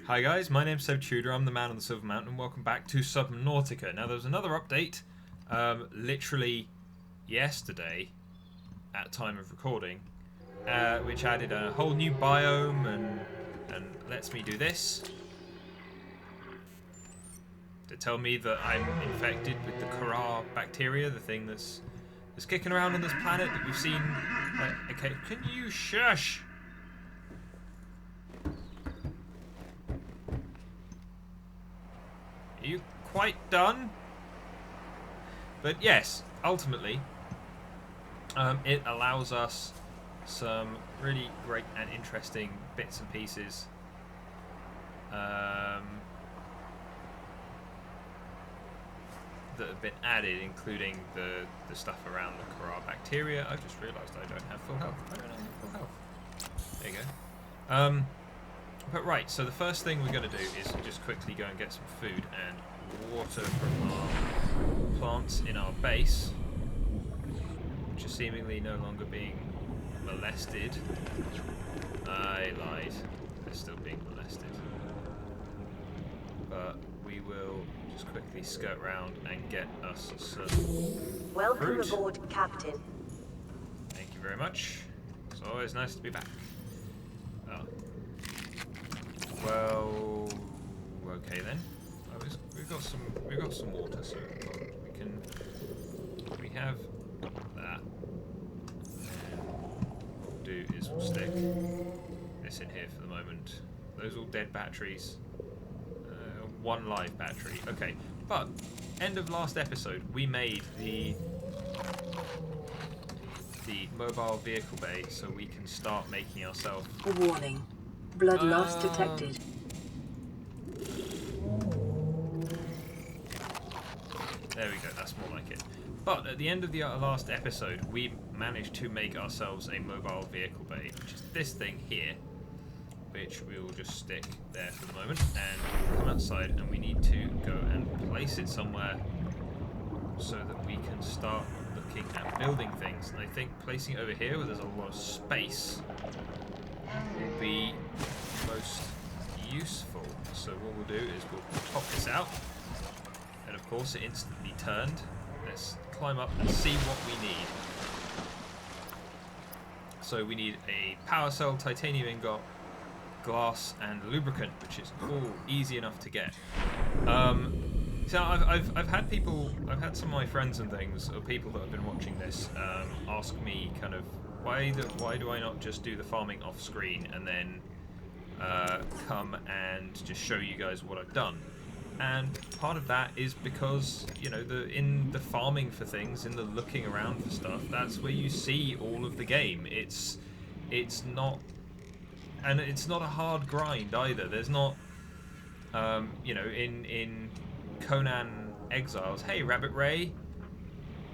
Hi guys, my name's Seb Tudor, I'm the man on the Silver Mountain, and welcome back to Subnautica. Now there's another update, literally yesterday, at time of recording, which added a whole new biome and lets me do this. To tell me that I'm infected with the Kara bacteria, the thing that's kicking around on this planet that we've seen. Okay, can you shush? Are you quite done? But yes, ultimately, it allows us some really great and interesting bits and pieces. That have been added, including the stuff around the Kara bacteria. I just realised I don't have full health. I don't have full health. There you go. But right, so the first thing we're going to do is just quickly go and get some food and water from our plants in our base, which are seemingly no longer being molested. I lied. They're still being molested. But we will just quickly skirt around and get us some Welcome fruit. aboard, Captain. Thank you very much. It's always nice to be back. Oh. Well, okay then. We've got some water, so we have that. And what we'll do is we'll stick this in here for the moment. Those all dead batteries. One live battery. Okay, but end of last episode, we made the mobile vehicle bay so we can start making ourselves. Warning. Blood loss detected. There we go, that's more like it. But at the end of the last episode, we managed to make ourselves a mobile vehicle bay, which is this thing here, which we will just stick there for the moment, and come outside, and we need to go and place it somewhere so that we can start looking at building things. And I think placing it over here where there's a lot of space will be most useful. So what we'll do is we'll pop this out, and of course it instantly turned. Let's climb up and see what we need. So we need a power cell, titanium ingot, glass and lubricant, which is all easy enough to get. So I've had some of my friends and things, or people that have been watching this, ask me kind of why do I not just do the farming off screen and then come and just show you guys what I've done. And part of that is because, you know, in the farming for things, in the looking around for stuff, that's where you see all of the game. It's not. And it's not a hard grind either. There's not, you know, in Conan Exiles. Hey, Rabbit Ray.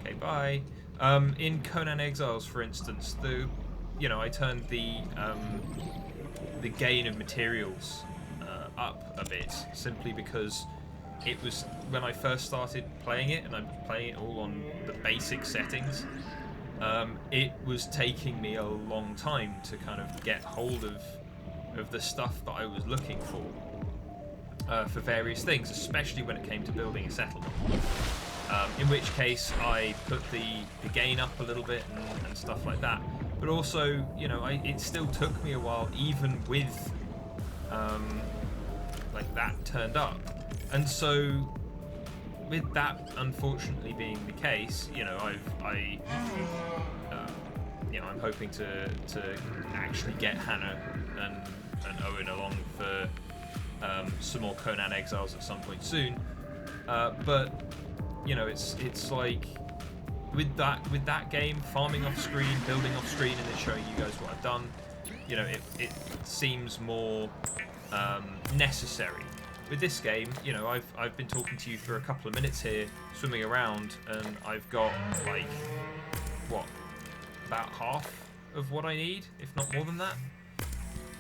Okay, bye. In Conan Exiles, for instance, I turned the gain of materials up a bit simply because it was when I first started playing it, and I'm playing it all on the basic settings. It was taking me a long time to kind of get hold of the stuff that I was looking for various things, especially when it came to building a settlement. In which case I put the gain up a little bit and stuff like that. But also, you know, it still took me a while, even with like that turned up. And so with that unfortunately being the case, you know, I'm hoping to actually get Hannah and Owen along for some more Conan Exiles at some point soon. But you know, it's like with that game, farming off screen, building off screen, and then showing you guys what I've done. You know, it seems more necessary. With this game, you know, I've been talking to you for a couple of minutes here, swimming around, and I've got like about half of what I need, if not more than that.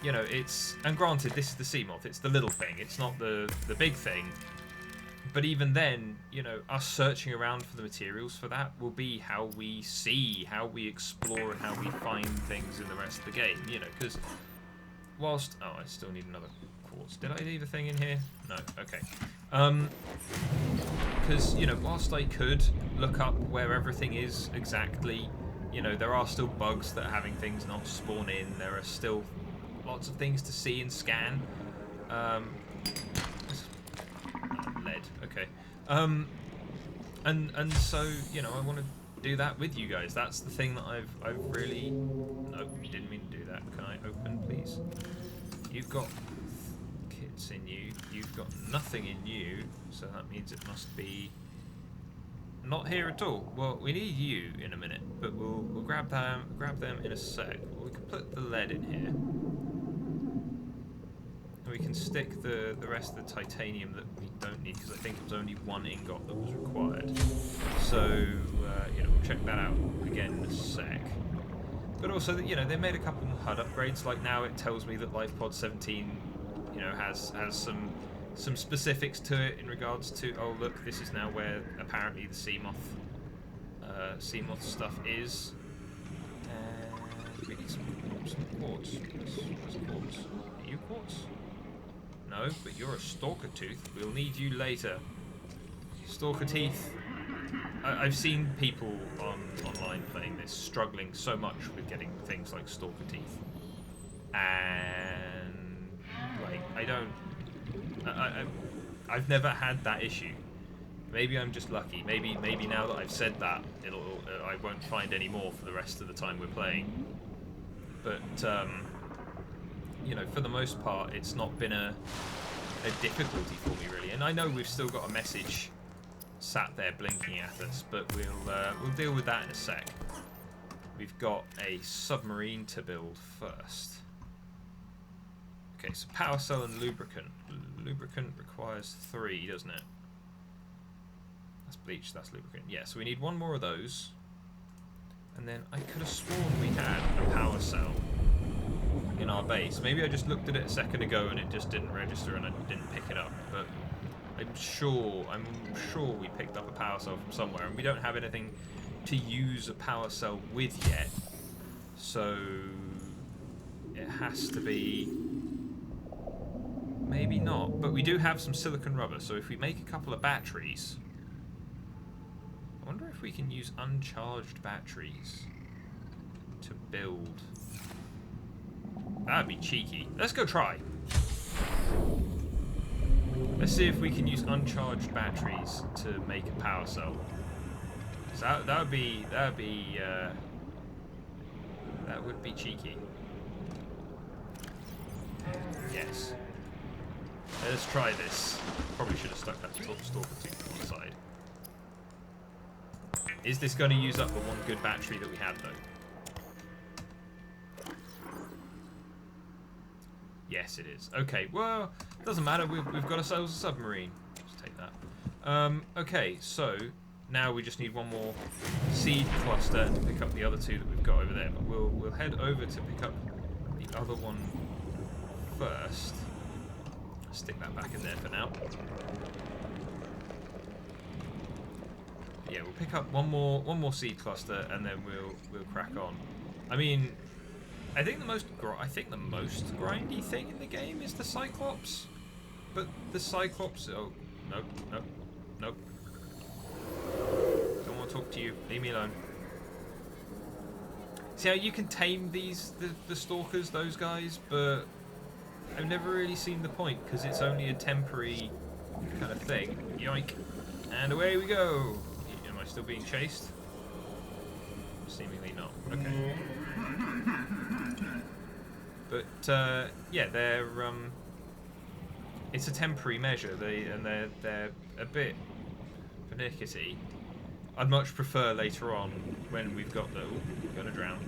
You know, and granted, this is the Seamoth, it's the little thing, it's not the big thing. But even then, you know, us searching around for the materials for that will be how we see, how we explore, and how we find things in the rest of the game, you know, because whilst... Oh, I still need another quartz. Did I leave a thing in here? No. Okay. Because, you know, whilst I could look up where everything is exactly, you know, there are still bugs that are having things not spawn in. There are still lots of things to see and scan. Lead. Okay. And so, you know, I want to do that with you guys. That's the thing that I've really... Nope, didn't mean to do that. Can I open, please? You've got kits in you. You've got nothing in you, so that means it must be not here at all. Well, we need you in a minute, but we'll grab them in a sec. We can put the lead in here. And we can stick the rest of the titanium that we don't need, because I think it was only one ingot that was required. So, you know, we'll check that out again in a sec. But also, you know, they made a couple more HUD upgrades. Like now it tells me that LifePod 17, you know, has some specifics to it in regards to, oh look, this is now where apparently the Seamoth stuff is. And we need some quartz. Where's quartz? Are you quartz? No, but you're a stalker tooth. We'll need you later. Stalker teeth. I've seen people online playing this struggling so much with getting things like stalker teeth, and like I've never had that issue. Maybe I'm just lucky. Maybe now that I've said that, I won't find any more for the rest of the time we're playing. But you know, for the most part, it's not been a difficulty for me really. And I know we've still got a message sat there blinking at us, but we'll deal with that in a sec. We've got a submarine to build first. Okay, so power cell and lubricant. Lubricant requires 3, doesn't it? That's bleach, that's lubricant. Yeah, so we need 1 more of those. And then I could have sworn we had a power cell in our base. Maybe I just looked at it a second ago and it just didn't register and I didn't pick it up, but I'm sure we picked up a power cell from somewhere, and we don't have anything to use a power cell with yet, so it has to be maybe not. But we do have some silicon rubber, so if we make a couple of batteries, I wonder if we can use uncharged batteries to build. That'd be cheeky. Let's go try. Let's see if we can use uncharged batteries to make a power cell. So that would be cheeky. Yes. Let's try this. Probably should have stuck that stalker tooth on the side. Is this going to use up the one good battery that we had though? Yes, it is. Okay, well, doesn't matter. We've got ourselves a submarine. Just take that. Okay, so now we just need 1 more seed cluster to pick up the other 2 that we've got over there. But we'll head over to pick up the other one first. Stick that back in there for now. Yeah, we'll pick up one more seed cluster and then we'll crack on. I mean, I think the most grindy thing in the game is the Cyclops, but the Cyclops. Oh, nope. Don't want to talk to you. Leave me alone. See how you can tame the stalkers, those guys, but I've never really seen the point because it's only a temporary kind of thing. Yoink, and away we go. Am I still being chased? Seemingly not. Okay. But yeah, they're it's a temporary measure. They're a bit pernickety. I'd much prefer later on when we've got the gonna drown.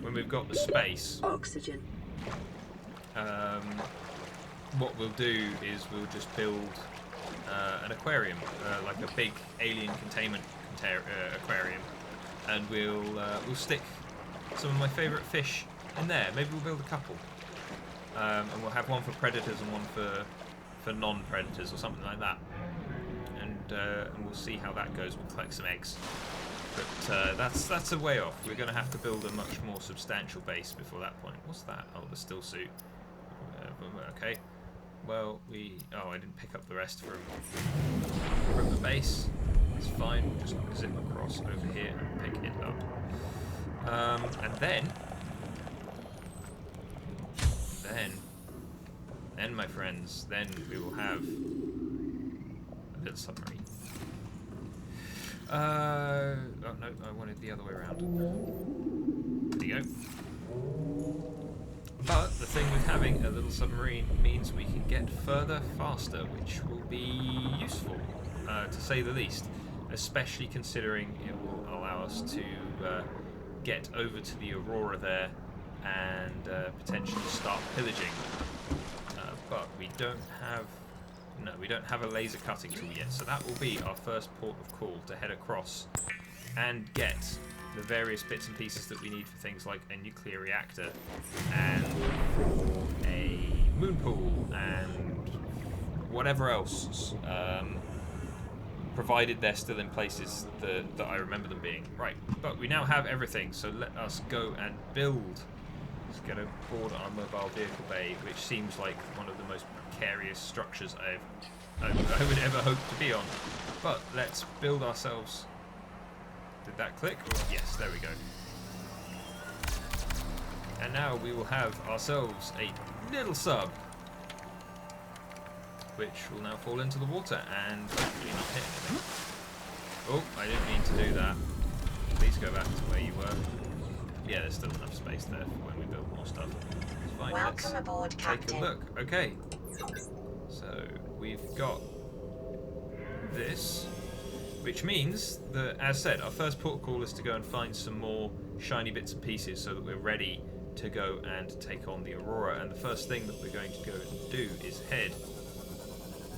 When we've got the space. Oxygen. What we'll do is we'll just build an aquarium, like a big alien containment aquarium, and we'll stick some of my favourite fish in there. Maybe we'll build a couple, and we'll have one for predators and one for non-predators or something like that. And we'll see how that goes. We'll collect some eggs, but that's a way off. We're going to have to build a much more substantial base before that point. What's that? Oh, the still suit. Okay. well, oh, I didn't pick up the rest from the base. It's fine. We'll just zip across over here and pick it up. And then, my friends, then we will have a little submarine. Oh no, I wanted the other way around. There you go. But the thing with having a little submarine means we can get further faster, which will be useful, to say the least, especially considering it will allow us to get over to the Aurora there and potentially start pillaging. But we don't have a laser cutting tool yet, so that will be our first port of call to head across and get the various bits and pieces that we need for things like a nuclear reactor and for a moon pool and whatever else, provided they're still in places that I remember them being. Right, but we now have everything, so let us go and build. Let's get aboard our mobile vehicle bay, which seems like one of the most precarious structures I would ever hope to be on. But let's build ourselves. Did that click? Oh, yes, there we go. And now we will have ourselves a little sub, which will now fall into the water and hopefully not hit anything. Oh, I didn't mean to do that. Please go back to where you were. Yeah, there's still enough space there for when we build more stuff. It's fine. Welcome aboard, Captain. Take a look. Okay. So we've got this, which means that, as said, our first port call is to go and find some more shiny bits and pieces so that we're ready to go and take on the Aurora. And the first thing that we're going to go and do is head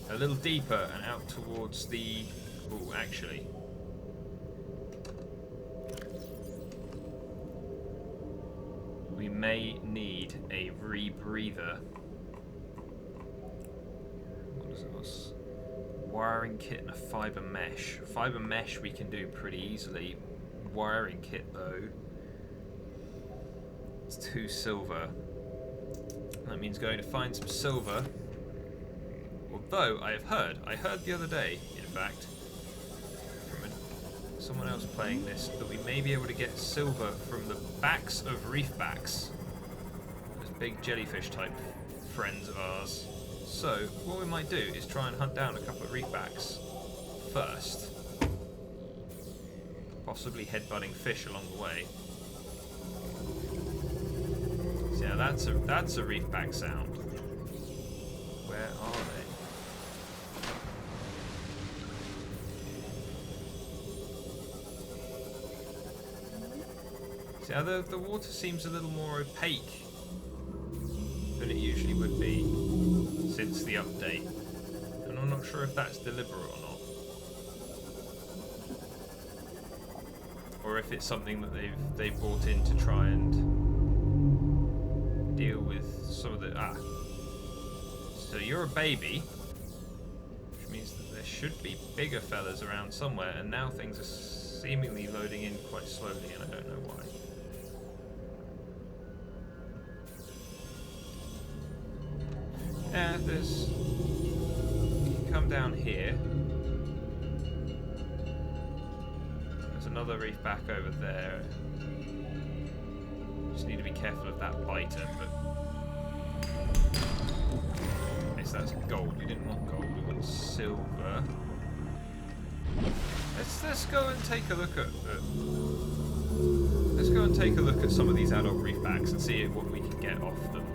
a little deeper and out towards the... Oh, actually... we may need a rebreather. What is this? Wiring kit and a fiber mesh. Fiber mesh we can do pretty easily. Wiring kit though, it's 2 silver. That means going to find some silver. Although I heard the other day, in fact, from someone else playing this, that we may be able to get silver from the backs of reef backs. Those big jellyfish type friends of ours. So what we might do is try and hunt down a couple of reef backs first. Possibly headbutting fish along the way. So yeah, that's a reef back sound. Where are they? See how the water seems a little more opaque than it usually would be since the update, and I'm not sure if that's deliberate or not, or if it's something that they've brought in to try and deal with some of the So you're a baby, which means that there should be bigger fellas around somewhere, and now things are seemingly loading in quite slowly, and I don't know why. Yeah, there's... You can come down here. There's another reef back over there. Just need to be careful of that biter, but... Yes, that's gold. We didn't want gold, we want silver. Let's go and take a look at... let's go and take a look at some of these adult reef backs and see what we can get off them.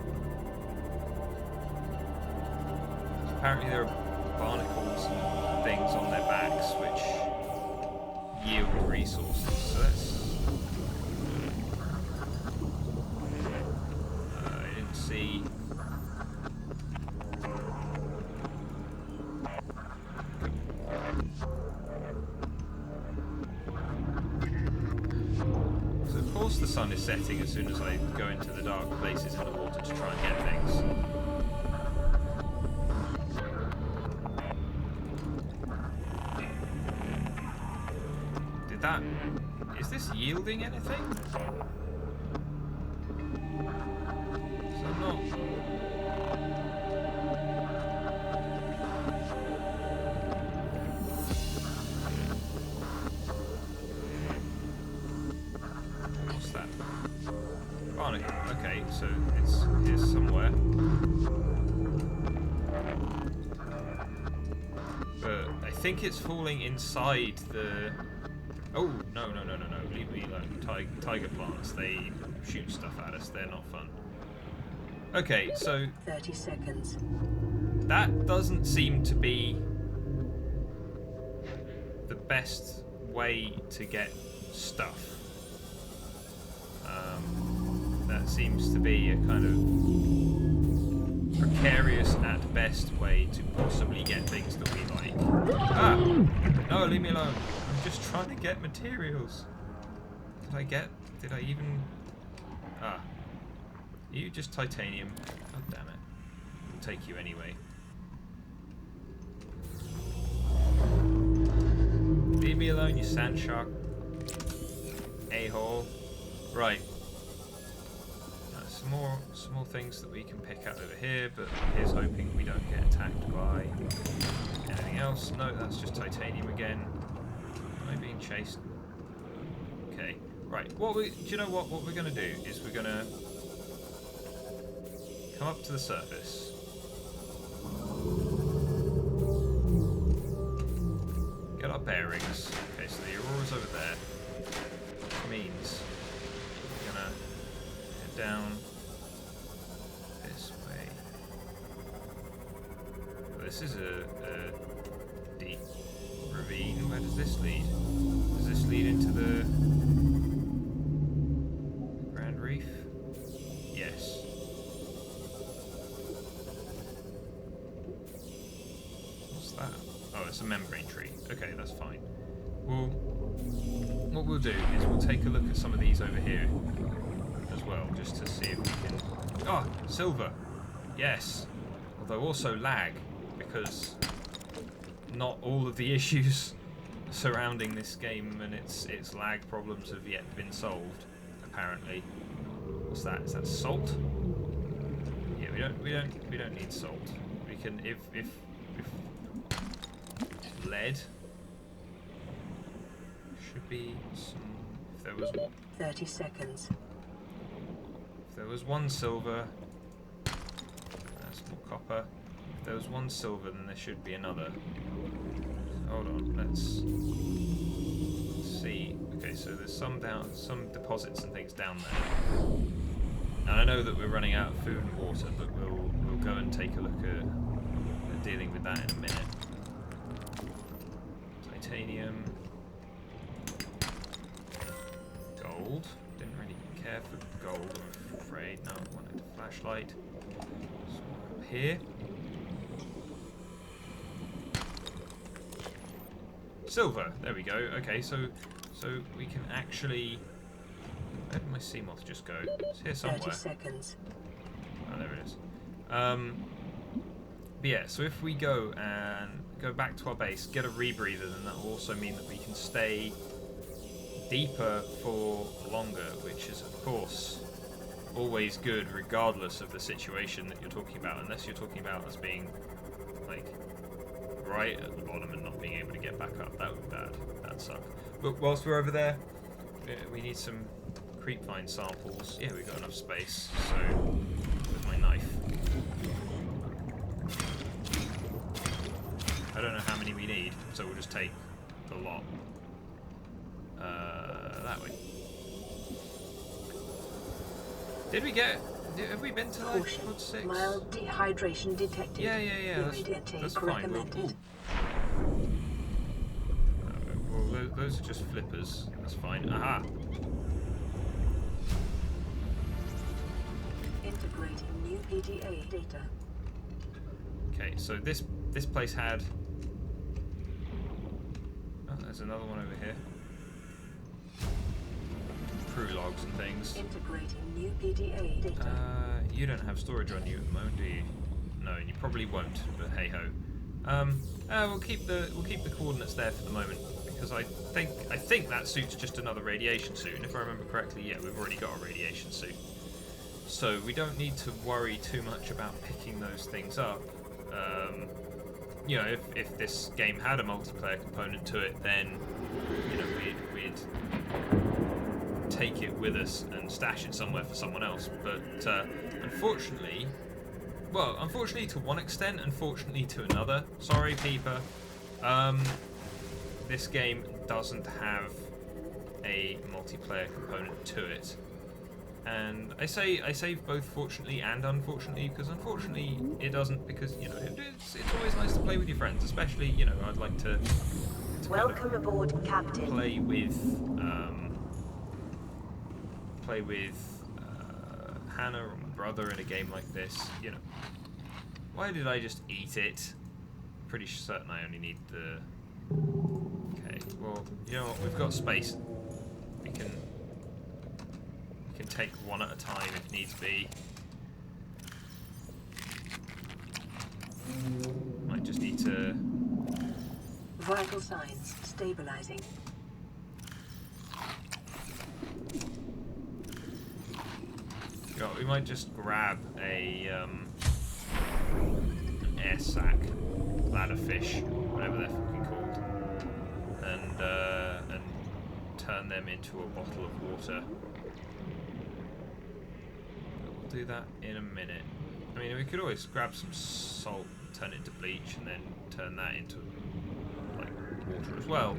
Apparently there are barnacles and things on their backs which yield resources, so that's... I didn't see... So of course the sun is setting as soon as I go into the dark places in the water to try and get things. Is this yielding anything? So I'm not... so it's here somewhere. But I think it's falling inside the... Oh, no. Leave me alone. Tiger plants, they shoot stuff at us. They're not fun. Okay, so... 30 seconds. That doesn't seem to be the best way to get stuff. That seems to be a kind of precarious at best way to possibly get things that we like. Ah! No, leave me alone. I'm just trying to get materials. Did I even... Ah. You just titanium. Oh, damn it. I'll take you anyway. Leave me alone, you sand shark. A-hole. Right. Some more things that we can pick up over here, but here's hoping we don't get attacked by anything else. No, that's just titanium again. Am I being chased? Okay. Right. Do you know what? What we're going to do is we're going to come up to the surface. Get our bearings. Okay, so the aurora's over there. Which means we're going to head down this way. This is a deep ravine. Where does this lead? Does this lead into the Grand Reef? Yes. What's that? Oh, it's a membrane tree. Okay, that's fine. Well, what we'll do is we'll take a look at some of these over here as well, just to see if we can... Oh, silver! Yes! Although also lag, because not all of the issues surrounding this game and its lag problems have yet been solved, apparently. What's that? Is that salt? Yeah, we don't need salt. We can if lead should be some. If there was 30 seconds. If there was one silver, that's more copper. If there was one silver, then there should be another. Hold on, let's see. Okay, so there's some deposits and things down there. And I know that we're running out of food and water, but we'll go and take a look at dealing with that in a minute. Titanium. Gold. Didn't really care for gold, I'm afraid. No, I wanted a flashlight. So up here. Silver. There we go. Okay, so we can actually... Where did my Seamoth just go? It's here somewhere. 30 seconds. Oh, there it is. But yeah, so if we go back to our base, get a rebreather, then that will also mean that we can stay deeper for longer, which is of course always good regardless of the situation that you're talking about, unless you're talking about us being like right at the bottom and not being able to get back up. That would be bad. That'd suck. But whilst we're over there, we need some creepvine samples. Yeah, we've got enough space, so with my knife. I don't know how many we need, so we'll just take the lot. That way. Have we been to like Pod 6? Mild dehydration detected. Yeah. That's fine. Recommended. Well, those are just flippers. That's fine. Aha! Integrating new PDA data. Okay, so this place had... Oh, there's another one over here. Crew logs and things. Integrating new PDA data. You don't have storage on you at the moment, do you? No, and you probably won't, but hey ho. We'll keep the coordinates there for the moment, because I think that suit's just another radiation suit, and if I remember correctly, yeah, we've already got a radiation suit. So we don't need to worry too much about picking those things up. You know, if this game had a multiplayer component to it, then you know we'd take it with us and stash it somewhere for someone else. But unfortunately, well, unfortunately to one extent, unfortunately to another. Sorry, Peeper. This game doesn't have a multiplayer component to it. And I say both fortunately and unfortunately, because unfortunately it doesn't, because you know it's always nice to play with your friends, especially you know I'd like to Welcome aboard, Captain. play with Hannah or my brother in a game like this. You know, why did I just eat it? Pretty certain I only need the. Okay, well you know what, we've got space. We can take one at a time if needs be. Might just need to. Vital signs stabilizing. You know, we might just grab an air sac, ladderfish, whatever they're fucking called, and turn them into a bottle of water. We'll do that in a minute. I mean, we could always grab some salt, turn it into bleach, and then turn that into like water as well.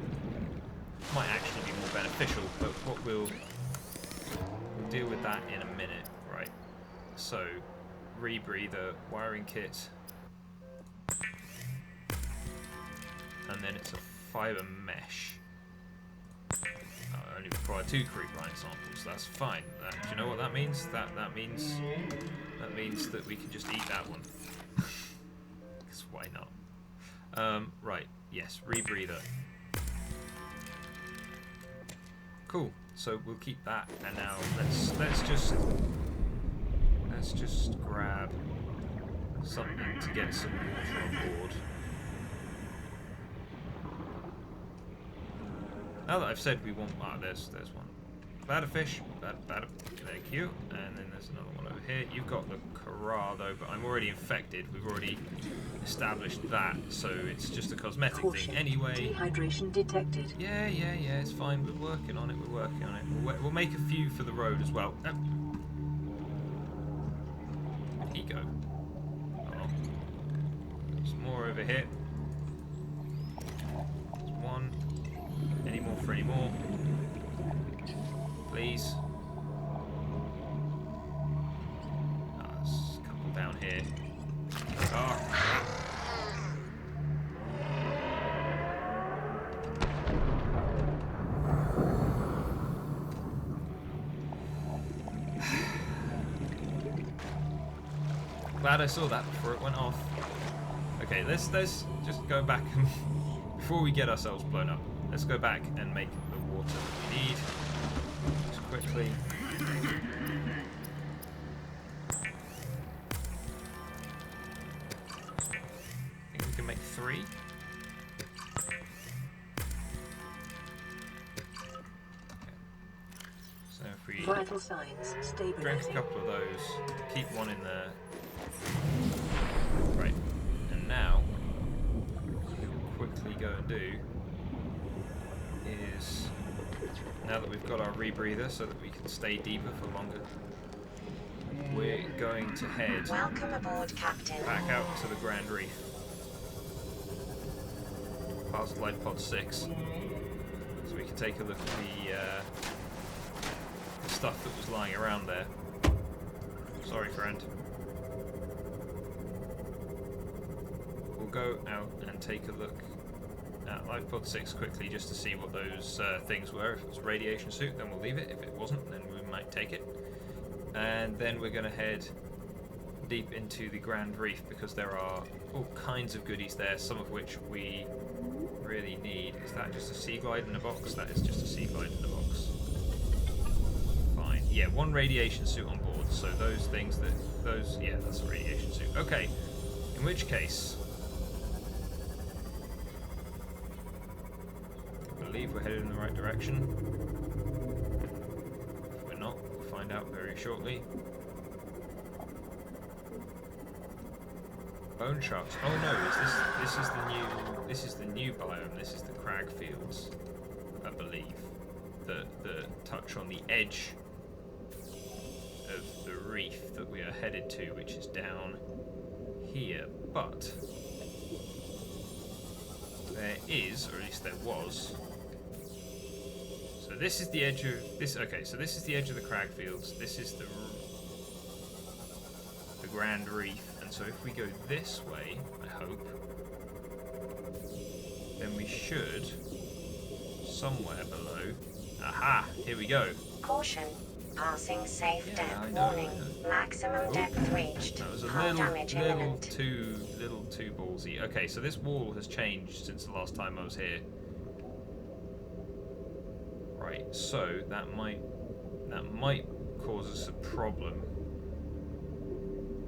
Might actually be more beneficial, but we'll deal with that in a minute. Right. So, rebreather, wiring kit, and then it's a fiber mesh. I only require 2 creep line samples. That's fine. Do you know what that means? That means that we can just eat that one. Because why not? Right. Yes. Rebreather. Cool. So we'll keep that, and now let's just grab something to get some water on board. Now that I've said we want, there's one. Ladderfish, thank you, and then there's another one over here. You've got the Corrado, but I'm already infected. We've already established that, so it's just a cosmetic Caution. thing anyway. Dehydration detected. Yeah, it's fine. We're working on it. We'll make a few for the road as well. Here you go. Oh, there's more over here. There's one. Any more for any more? Please. There's a couple down here. Oh, crap. Glad I saw that before it went off. Okay, let's just go back and before we get ourselves blown up. Let's go back and make the water that we need. Just quickly. I think we can make 3. So if we Vital signs drink a stabilizing. couple of those, keep one in there. Right. And now, what we'll quickly go and do is, now that we've got our rebreather so that we can stay deeper for longer, we're going to head Welcome aboard, Captain. back out to the Grand Reef, past Life Pod 6, so we can take a look at the stuff that was lying around there. Sorry, friend. We'll go out and take a look at Life Pod 6 quickly just to see what those things were. If it was a radiation suit, then we'll leave it. If it wasn't, then we might take it. And then we're going to head deep into the Grand Reef because there are all kinds of goodies there, some of which we really need. Is that just a sea glide in a box? That is just a sea glide in a box. Fine. Yeah, 1 radiation suit on board. So those things yeah, that's a radiation suit. Okay. In which case, I believe we're headed in the right direction. If we're not, we'll find out very shortly. Bone sharks. Oh no, this is the new biome. This is the crag fields, I believe. that touch on the edge of the reef that we are headed to, which is down here. But there is, or at least there was. So this is the edge of this. Okay, so this is the edge of the crag fields. This is the Grand Reef, and so if we go this way, I hope, then we should somewhere below. Aha! Here we go. Caution. Passing safe Yeah, depth. I know, Warning. I know. Maximum depth reached. That was a Hull damage imminent. little too ballsy. Okay, so this wall has changed since the last time I was here. Right, so that might cause us a problem.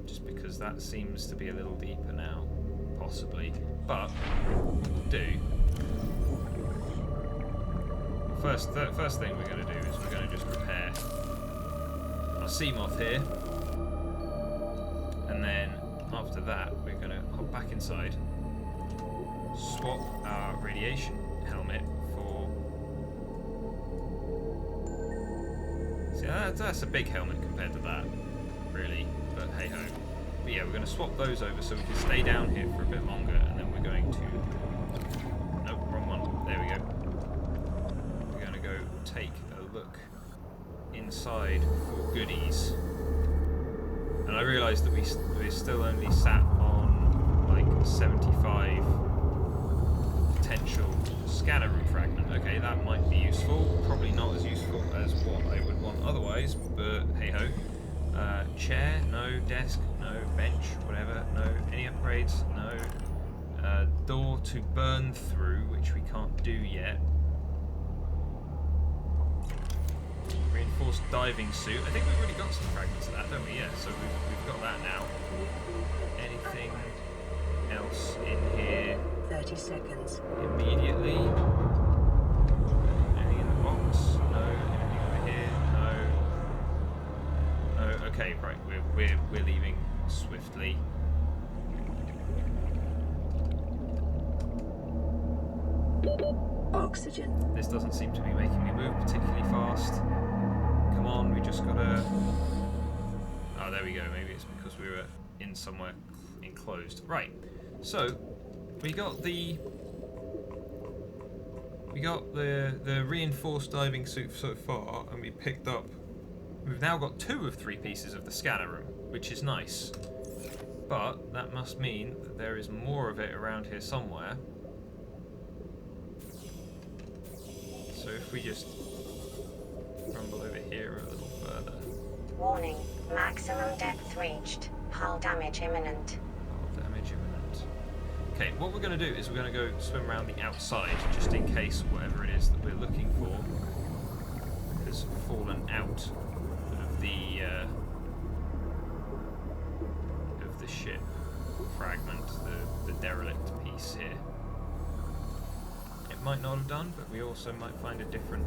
Just because that seems to be a little deeper now, possibly. But do. First thing we're going to do is we're going to just repair our Seamoth here, and then after that we're going to hop back inside, swap our radiation helmet for. See, that's a big helmet compared to that, really. But hey ho. But yeah, we're going to swap those over so we can stay down here for a bit longer, and then we're going to. Nope, wrong one. There we go. Take a look inside for goodies, and I realised that we still only sat on like 75 potential scanner room fragment. Okay, that might be useful. Probably not as useful as what I would want otherwise, but hey ho. Chair, no. Desk, no. Bench, whatever, no. Any upgrades, no. Door to burn through, which we can't do yet. Reinforced diving suit. I think we've already got some fragments of that, don't we? Yeah, so we've got that now. Anything else in here? 30 seconds. Immediately. Anything in the box? No. Anything over here? No. No. Okay, right. We're leaving swiftly. Oxygen. This doesn't seem to be making me move particularly fast. Come on, we just gotta. Oh, there we go. Maybe it's because we were in somewhere enclosed. Right. So we got the reinforced diving suit so far, and we picked up. We've now got 2 of 3 pieces of the scanner room, which is nice. But that must mean that there is more of it around here somewhere. So if we just rumble over here a little further. Warning. Maximum depth reached. Hull damage imminent. Hull damage imminent. Okay, what we're going to do is we're going to go swim around the outside, just in case whatever it is that we're looking for has fallen out of the ship fragment, the derelict piece here. It might not have done, but we also might find a different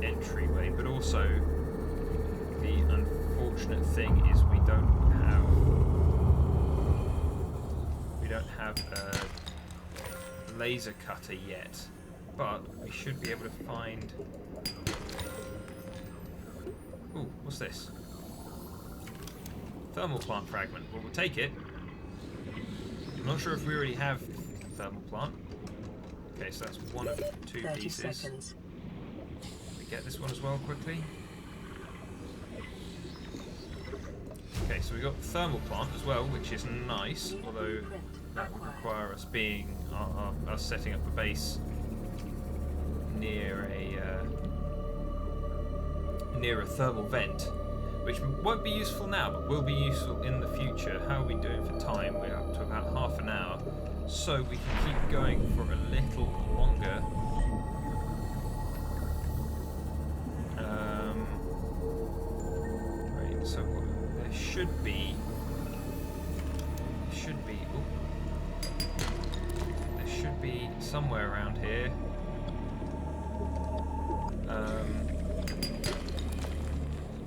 entryway. But also, the unfortunate thing is we don't have a laser cutter yet, but we should be able to find. Ooh, what's this? Thermal plant fragment. Well, we'll take it. I'm not sure if we already have thermal plant. Okay, so that's 1 of 2 30 pieces. seconds. We get this one as well quickly. Okay, so we got thermal plant as well, which is nice, although that would require us being us setting up a base near a thermal vent, which won't be useful now, but will be useful in the future. How are we doing for time? We're up to about half an hour. So we can keep going for a little longer. Right, so there should be. There should be somewhere around here.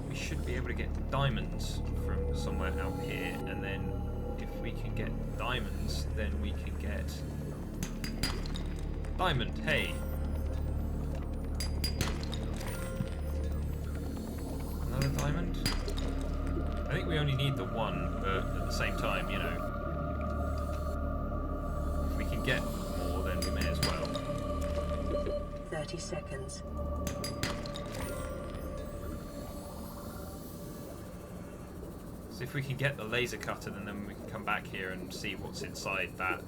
We should be able to get diamonds from somewhere out here, and then if we can get diamonds, then we can get diamond. Hey. another diamond? I think we only need the one, but at the same time, you know, if we can get more, then we may as well. 30 seconds. So if we can get the laser cutter, then we can come back here and see what's inside that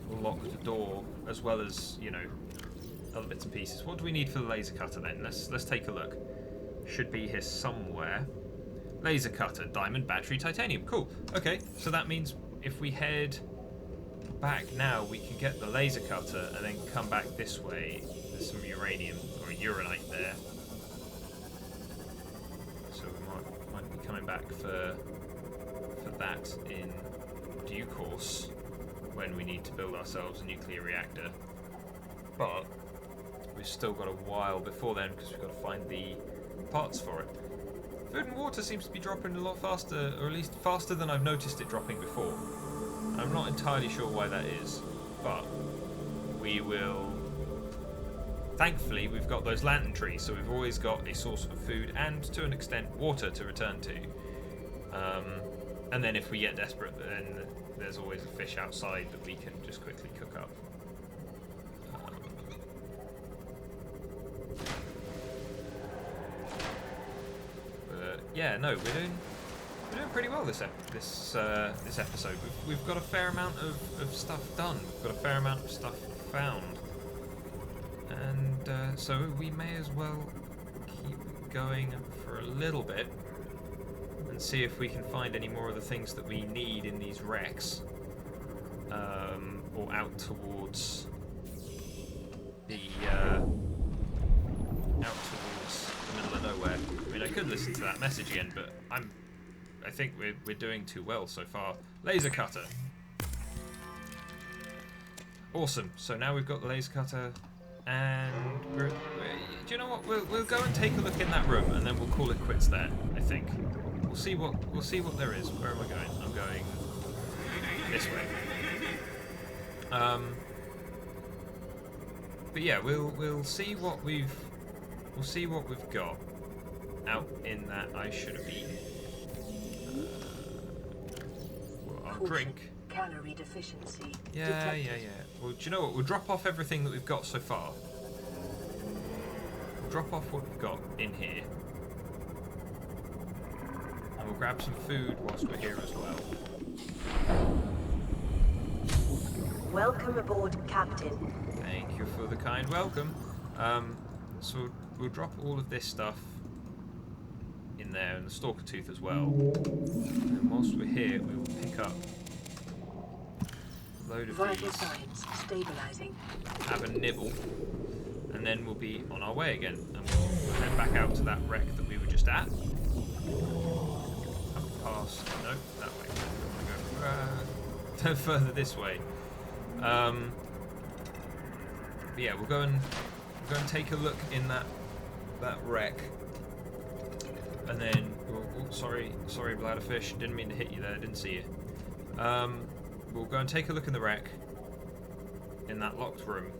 locked door, as well as, you know, other bits and pieces. What do we need for the laser cutter then? Let's take a look. Should be here somewhere. Laser cutter, diamond, battery, titanium. Cool. Okay, so that means if we head back now, we can get the laser cutter and then come back this way. There's some uranium or uranite there. So we might be coming back for that in due course when we need to build ourselves a nuclear reactor. But we've still got a while before then because we've got to find the parts for it. Food and water seems to be dropping a lot faster, or at least faster than I've noticed it dropping before. I'm not entirely sure why that is, but we will... Thankfully, we've got those lantern trees, so we've always got a source of food and, to an extent, water to return to. And then if we get desperate, then there's always a fish outside that we can just quickly cook up. Yeah, no, we're doing pretty well this episode. We've got a fair amount of stuff done. We've got a fair amount of stuff found, and so we may as well keep going for a little bit and see if we can find any more of the things that we need in these wrecks, or out towards the middle of nowhere. I mean, I could listen to that message again, but I think we're doing too well so far. Laser cutter. Awesome. So now we've got the laser cutter, and do you know what? We'll go and take a look in that room, and then we'll call it quits there. I think we'll see what there is. Where am I going? I'm going this way. But yeah, we'll see what we've got out in that I should have eaten. Well, I'll drink. Calorie deficiency. Yeah. Well, do you know what? We'll drop off everything that we've got so far. We'll drop off what we've got in here. And we'll grab some food whilst we're here as well. Welcome aboard, Captain. Thank you for the kind welcome. So we'll drop all of this stuff in there, and the stalker tooth as well. And whilst we're here, we will pick up a load of Vital these, signs stabilizing. have a nibble, and then we'll be on our way again. And we'll head back out to that wreck that we were just at. Up past, no, that way. I want to go further this way. But yeah, we'll go and take a look in that wreck, and then sorry bladderfish, didn't mean to hit you there, didn't see you. We'll go and take a look in the wreck in that locked room,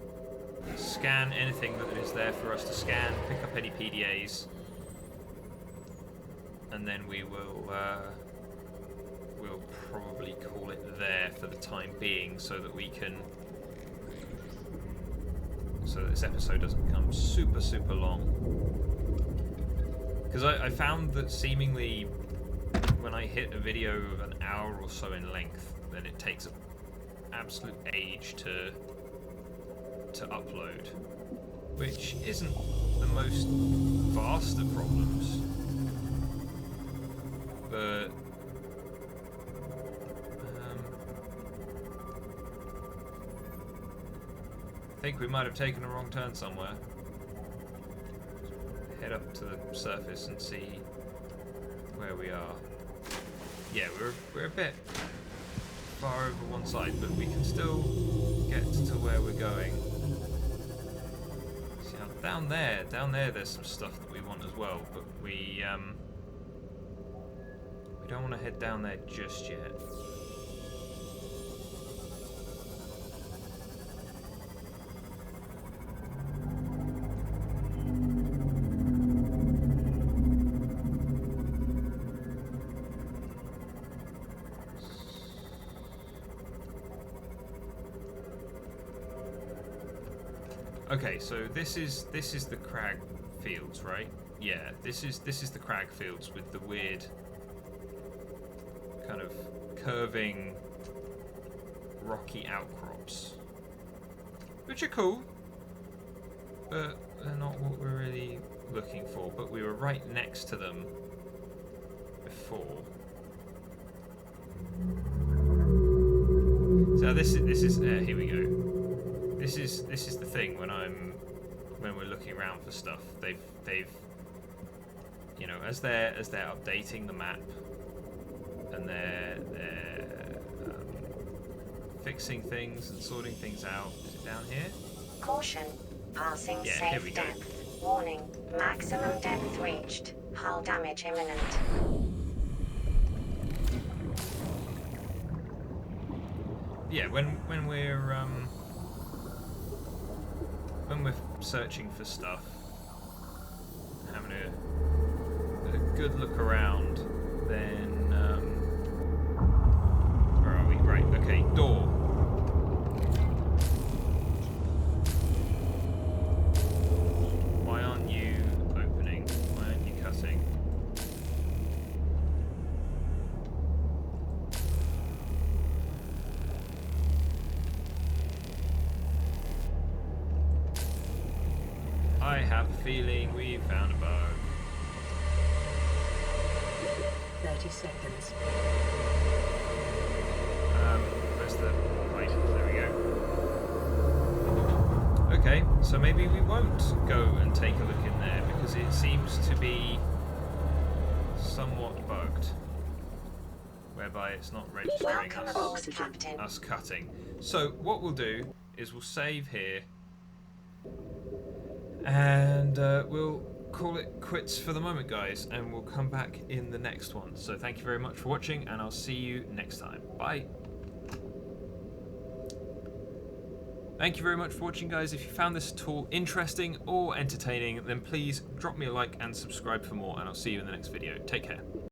scan anything that is there for us to scan, pick up any PDAs, and then we'll probably call it there for the time being, so that this episode doesn't become super long. Because I found that seemingly when I hit a video of an hour or so in length, then it takes an absolute age to upload, which isn't the most vast of problems, but I think we might have taken a wrong turn somewhere. Head up to the surface and see where we are. Yeah, we're a bit far over one side, but we can still get to where we're going. See, now down there there's some stuff that we want as well, but we don't want to head down there just yet. Okay, so this is the crag fields, right? Yeah, this is the crag fields with the weird kind of curving rocky outcrops, which are cool, but they're not what we're really looking for. But we were right next to them before. So this is here we go. This is the thing when we're looking around for stuff. They've you know, as they're updating the map and they're fixing things and sorting things out. Is it down here? Caution. Passing Yeah, here we safe go. depth. Warning. Maximum depth reached. Hull damage imminent. Yeah, when we're searching for stuff, having a good look around, then where are we? Right, okay, door. Why aren't you opening? Why aren't you cutting? I have a feeling we found a bug. 30 seconds. Where's the right? There we go. Okay, so maybe we won't go and take a look in there because it seems to be somewhat bugged, whereby it's not registering Welcome aboard, Oxygen. Captain. us cutting. So what we'll do is we'll save here and we'll call it quits for the moment, guys, and we'll come back in the next one. So thank you very much for watching, and I'll see you next time. Bye. Thank you very much for watching, guys. If you found this at all interesting or entertaining, then please drop me a like and subscribe for more, and I'll see you in the next video. Take care.